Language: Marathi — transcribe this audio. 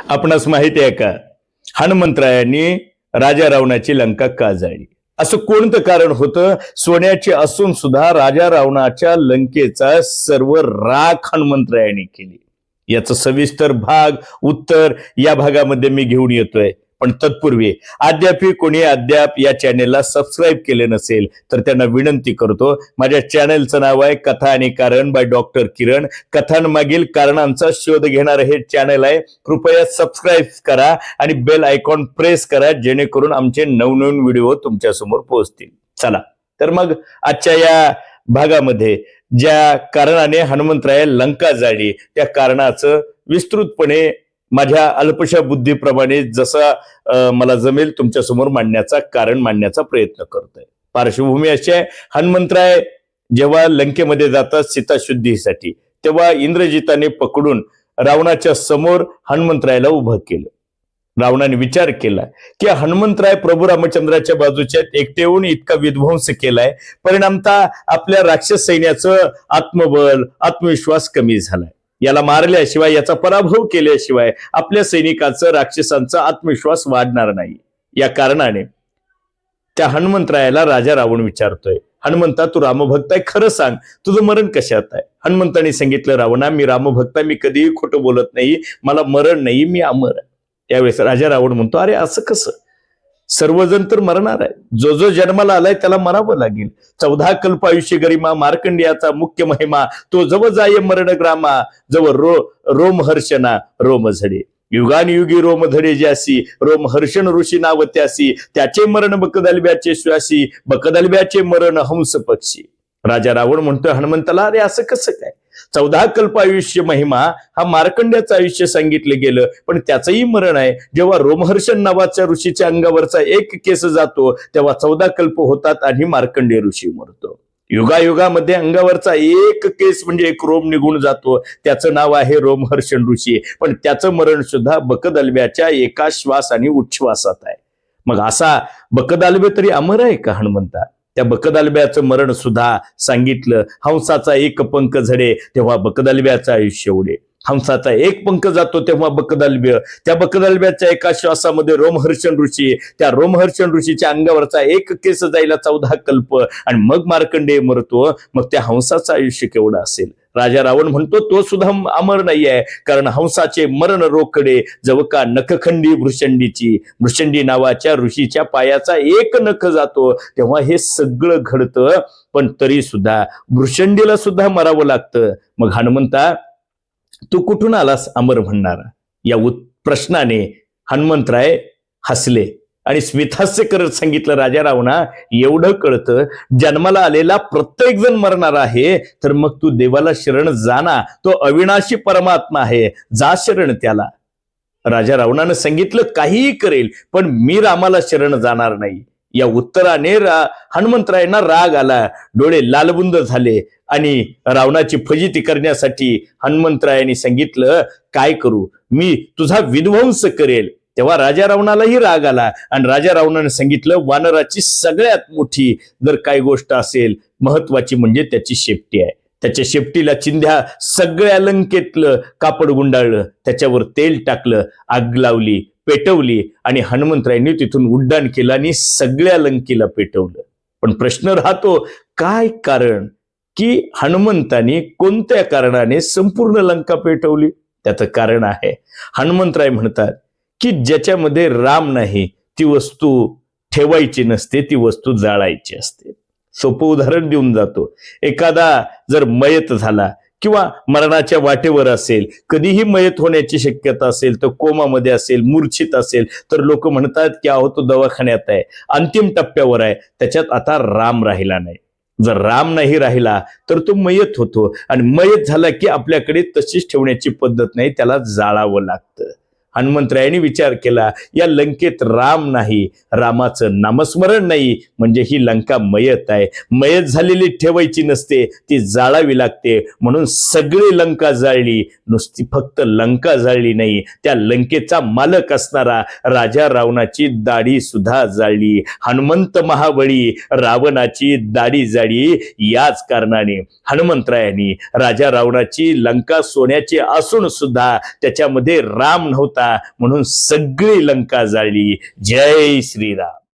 आपणास माहिती आहे का, हनुमंतरायांनी राजा रावणाची लंका का जाळली? असं कोणतं कारण होतं? सोन्याची असून सुद्धा राजा रावणाच्या लंकेचा सर्व राख हनुमंतरायांनी केली. याचं सविस्तर उत्तर या भागामध्ये मी घेऊन येतोय. पण तत्पूर्वी अद्याप या चॅनेलला सबस्क्राईब केले नसेल तर त्यांना विनंती करतो. माझ्या चॅनेलचं नाव आहे कथा आणि कारण बाय डॉक्टर किरण. कथांमागील कारणांचा शोध घेणारं हे चॅनेल आहे. कृपया सबस्क्राईब करा आणि बेल आयकॉन प्रेस करा, जेणेकरून आमचे नवनवीन व्हिडिओ तुमच्या समोर पोहोचतील. चला तर मग आजच्या या भागामध्ये ज्या कारणाने हनुमंतराय लंका जाळली त्या कारणाचं विस्तृतपणे माझ्या अल्पशा बुद्धीप्रमाणे जसा मला जमेल तुमच्या समोर मांडण्याचा प्रयत्न करतोय. पार्श्वभूमी अशी आहे, हनुमंतराय जेव्हा लंकेमध्ये जातात सीताशुद्धीसाठी, तेव्हा इंद्रजिताने पकडून रावणाच्या समोर हनुमंतरायला उभं केलं. रावणाने विचार केला की हनुमंतराय प्रभू रामचंद्राच्या बाजूच्या एकटे येऊन इतका विध्वंस केलाय, परिणामतः आपल्या राक्षस सैन्याचं आत्मबल आत्मविश्वास कमी झालाय. याला मारल्याशिवाय, याचा पराभव केल्याशिवाय आपल्या सैनिकांचं राक्षसांचा आत्मविश्वास वाढणार नाही. या कारणाने त्या हनुमंतरायाला राजा रावण विचारतोय, हनुमंता तू रामभक्त आहे, खरं सांग तुझं मरण कशात आहे? हनुमंताने सांगितलं, रावणा मी रामभक्त आहे, मी कधीही खोटं बोलत नाही, मला मरण नाही, मी अमर आहे. त्यावेळेस राजा रावण म्हणतो, अरे असं कसं? सर्वजण तर मरणार आहे, जो जो जन्माला आलाय त्याला मरावं लागेल. 14 कल्प आयुष्य गरिमा, मार्कंडेयाचा मुख्य महिमा, तो जव जाय मरण ग्रामा, जव रोमहर्षणा रोम झडे. युगानुयुगी रोम धडे ज्यासी, रोमहर्षण ऋषी नाव त्यासी, त्याचे मरण बकदलब्याचे श्वासी, बकदलब्याचे मरण हंस पक्षी. राजा रावण म्हणतोय हनुमंताला, अरे असं कसं काय? 14 कल्प आयुष्य महिमा हा मार्कंड्याचं आयुष्य सांगितलं गेलं, पण त्याचंही मरण आहे. जेव्हा रोमहर्षण नावाच्या ऋषीच्या अंगावरचा एक केस जातो तेव्हा 14 कल्प होतात आणि मार्कंडेय ऋषी मरतो. युगायुगामध्ये अंगावरचा एक केस म्हणजे एक रोम निघून जातो, त्याचं नाव आहे रोमहर्षण ऋषी, पण त्याचं मरण सुद्धा बकदलब्याच्या एका श्वास आणि उच्छ्वासात आहे. मग असा बकदालबे तरी अमर आहे का हनुमंता? त्या बकदालब्याचं मरण सुद्धा सांगितलं. हंसाचा एक पंख झडे तेव्हा बकदालब्याचं आयुष्य उडे. हंसाचा एक पंख जातो तेव्हा बकदालब्य, त्या बकदालब्याच्या एका श्वासामध्ये रोमहर्षण ऋषी, त्या रोमहर्षण ऋषीच्या अंगावरचा एक केस जायला 14 कल्प आणि मग मार्कंडेय मरतो. मग त्या हंसाचं आयुष्य केवढं असेल? राजा रावण म्हणतो तो सुद्धा अमर नाही आहे, कारण हंसाचे मरण रोकडे जवका नखखंडी भृषंडी नावाच्या ऋषीच्या पायाचा एक नख जातो तेव्हा हे सगळं घडतं, पण तरी सुद्धा भृषंडीला सुद्धा मरावं लागतं. मग हनुमंता तू कुठून आलास अमर म्हणणारा? या प्रश्नाने हनुमंतराय हसले आणि स्मितहास्य करत सांगितलं, राजा रावणा एवढं कळतं, जन्माला आलेला प्रत्येक जण मरणार आहे, तर मग तू देवाला शरण जाना, तो अविनाशी परमात्मा आहे, जा शरण त्याला. राजा रावणानं सांगितलं, काहीही करेल पण मी रामाला शरण जाणार नाही. या उत्तराने हनुमंतरायांना राग आला, डोळे लालबुंद झाले आणि रावणाची फजिती करण्यासाठी हनुमंतरायांनी सांगितलं, काय करू, मी तुझा विध्वंस करेल. तेव्हा राजा रावणालाही राग आला आणि राजा रावणाने सांगितलं, वानराची सगळ्यात मोठी जर काही गोष्ट असेल महत्वाची म्हणजे त्याची शेपटी आहे. त्याच्या शेपटीला चिंध्या, सगळ्या लंकेतलं कापड गुंडाळलं, त्याच्यावर तेल टाकलं, आग लावली, पेटवली आणि हनुमंतरायांनी तिथून उड्डाण केलं आणि सगळ्या लंकेला पेटवलं. पण प्रश्न राहतो, काय कारण की हनुमंतांनी कोणत्या कारणाने संपूर्ण लंका पेटवली? त्याचं कारण आहे, हनुमंतराय म्हणतात की ज्याच्यामध्ये राम नाही ती वस्तू ठेवायची नसते, ती वस्तू जाळायची असते. सोपं उदाहरण देऊन जातो, एखादा जर मयत झाला किंवा मरणाच्या वाटेवर असेल, कधीही मयत होण्याची शक्यता असेल, तर कोमामध्ये असेल, मूर्छित असेल, तर लोक म्हणतात की अहो तो दवाखान्यात आहे, अंतिम टप्प्यावर आहे, त्याच्यात आता राम राहिला नाही. जर राम नाही राहिला तर तो मयत होतो आणि मयत झाला की आपल्याकडे तशीच ठेवण्याची पद्धत नाही, त्याला जाळावं लागतं. हनुमंतरायांनी विचार केला, या लंकेत राम नाही, रामाचं नामस्मरण नाही, म्हणजे ही लंका मयत आहे. मयत झालेली ठेवायची नसते, ती जाळावी लागते. म्हणून सगळी लंका जाळली, नुसती फक्त लंका जाळली नाही, त्या लंकेचा मालक असणारा राजा रावणाची दाढी सुद्धा जाळली. हनुमंत महाबळी रावणाची दाढी जाळी. याच कारणाने हनुमंतरायांनी राजा रावणाची लंका सोन्याची असून सुद्धा त्याच्यामध्ये राम नव्हता, होता म्हणून सगळी लंका जाळली. जय श्रीराम.